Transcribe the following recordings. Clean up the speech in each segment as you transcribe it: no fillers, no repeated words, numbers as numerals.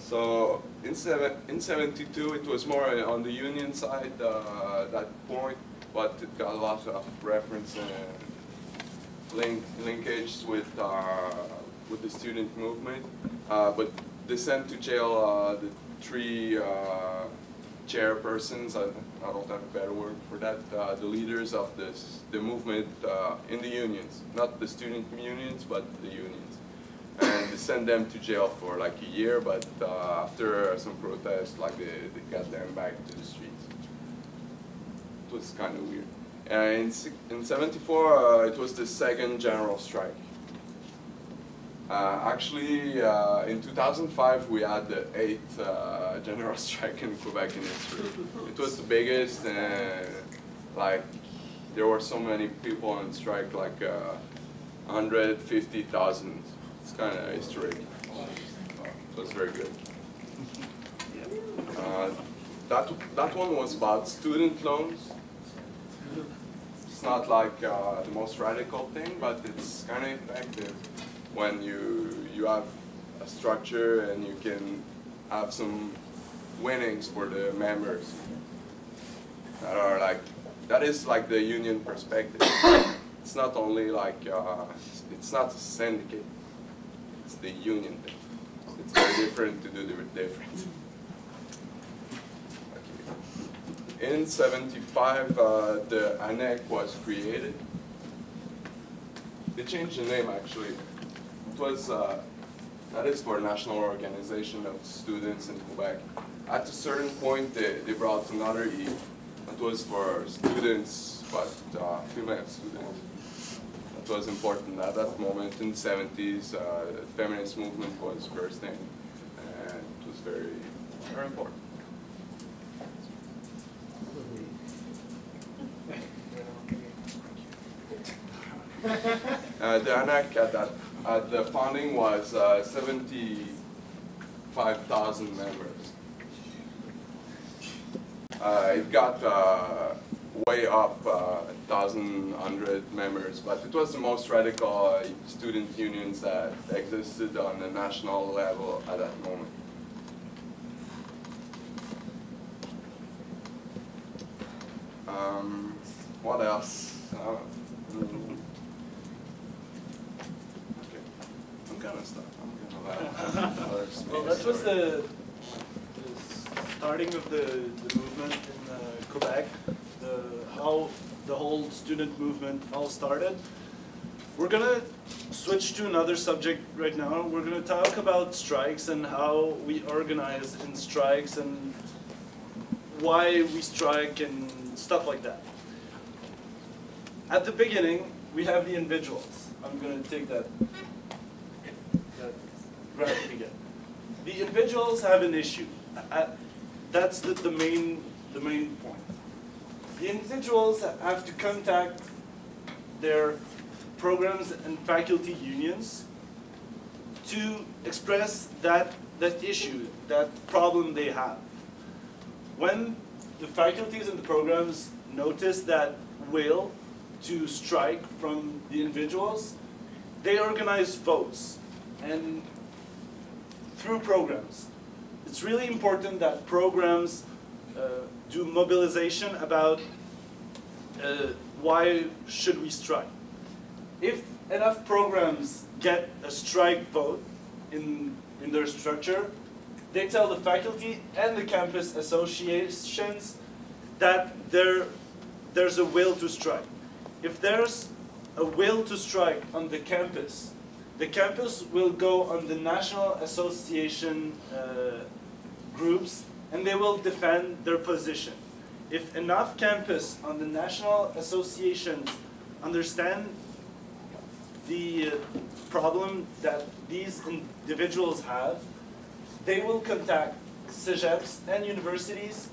So in 72, it was more on the union side that point, but it got a lot of reference linkage with the student movement. But they sent to jail the three chairpersons. I don't have a better word for that. The leaders of the movement in the unions, not the student unions, but the unions. And they sent them to jail for like a year, but after some protests, like they got them back to the streets. It was kind of weird. And in 74, it was the second general strike. Actually, in 2005, we had the 8th general strike in Quebec in history. It was the biggest, and like there were so many people on strike, like 150,000. It's kind of historic. It was very good. That one was about student loans. It's not like the most radical thing, but it's kind of effective when you have a structure and you can have some winnings for the members that are like, that is like the union perspective. It's not only like, it's not a syndicate, it's the union thing. It's very different to do different. Okay. In 75, the ANEC was created. They changed the name actually. It was, that is for National Organization of Students in Quebec. At a certain point, they brought another E. It was for students, but female students. That was important at that moment in the 70s. The feminist movement was bursting, and it was very, very important. The ANAC at the founding was 75,000 members. It got way up 1,100 members, but it was the most radical student unions that existed on the national level at that moment. What else? I'm gonna stop. Well, that was the starting of the movement in Quebec, how the whole student movement all started. We're gonna switch to another subject right now. We're gonna talk about strikes and how we organize in strikes and why we strike and stuff like that. At the beginning, we have the individuals. I'm gonna take that graphic again. The individuals have an issue. That's the main point. The individuals have to contact their programs and faculty unions to express that issue, that problem they have. When the faculties and the programs notice that will to strike from the individuals, they organize votes and through programs. It's really important that programs do mobilization about why should we strike. If enough programs get a strike vote in their structure, they tell the faculty and the campus associations that there's a will to strike. If there's a will to strike on the campus will go on the National Association groups and they will defend their position. If enough campus on the National Associations understand the problem that these individuals have, they will contact cegeps and universities,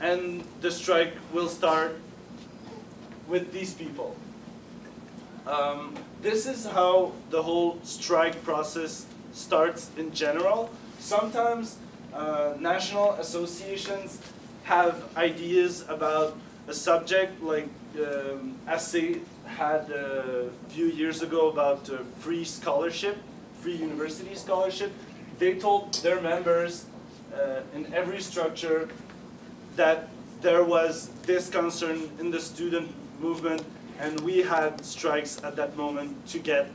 and the strike will start with these people. This is how the whole strike process starts in general. Sometimes national associations have ideas about a subject, like AC had a few years ago about free scholarship, free university scholarship. they told their members in every structure that there was this concern in the student movement, and we had strikes at that moment to get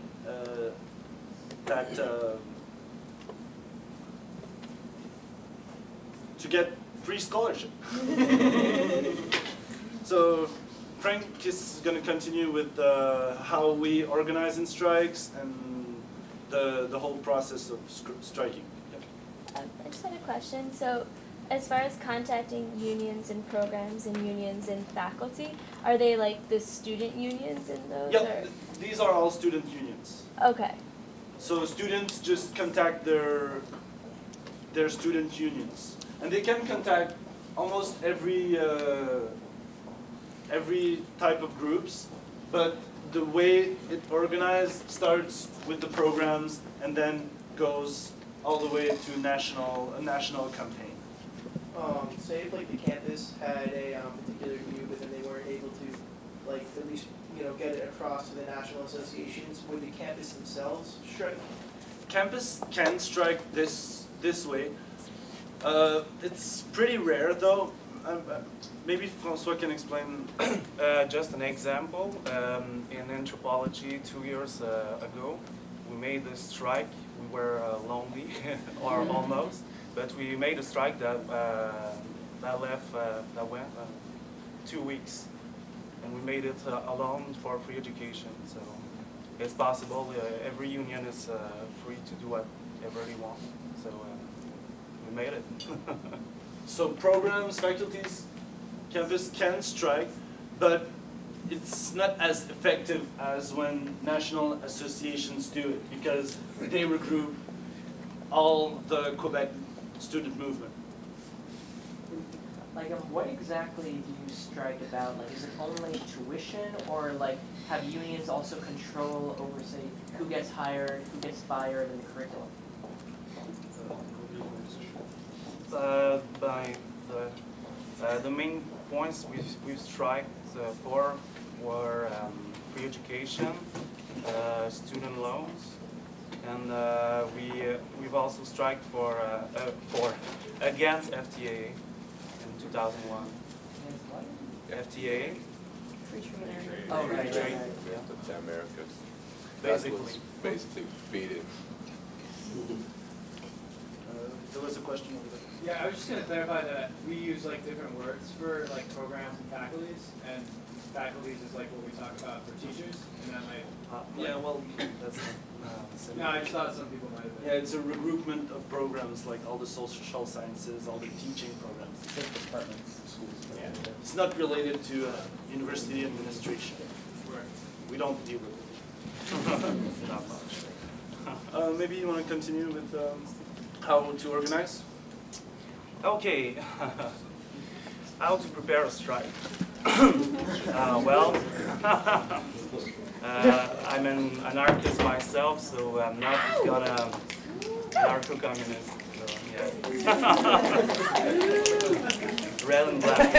to get free scholarship. So Frank is going to continue with how we organize in strikes and the whole process of striking. I just had a question. So, as far as contacting unions and programs and unions and faculty, are they like the student unions in those? Yeah, these are all student unions. Okay. So students just contact their student unions, and they can contact almost every type of groups, but the way it organized starts with the programs and then goes all the way to a national campaign. Say if like the campus had a particular view, but then they weren't able to, like at least get it across to the national associations, would the campus themselves strike? Campus can strike this way. It's pretty rare though. Maybe François can explain. Just an example, in anthropology 2 years ago, we made a strike. We were lonely, or almost, but we made a strike that went 2 weeks, and we made it alone for free education. So it's possible. Every union is free to do whatever they want. So we made it. So programs, faculties, campus can strike, but it's not as effective as when national associations do it, because they regroup all the Quebec student movement. Like, what exactly do you strike about? Like, is it only tuition, or like have unions also control over, say, who gets hired, who gets fired in the curriculum? By the main points we've striked for were free education, student loans, and we've also striked for against FTA in 2001. FTA. Oh, right. The Americas. Basically beat it. There was a question over there. Yeah, I was just going to clarify that we use like different words for like programs and faculties, and faculties is like what we talk about for teachers, and that might. Yeah, well, that's No, I just thought some people might have been. yeah, it's a regroupment of programs like all the social sciences, all the teaching programs. Departments, schools. Yeah. It's not related to university administration. Right. We don't deal with it. Not much. Maybe you want to continue with how to organize? Okay, how to prepare a strike? Well, I'm an anarchist myself, so I'm not gonna anarcho-communist. So, yeah. Red and black.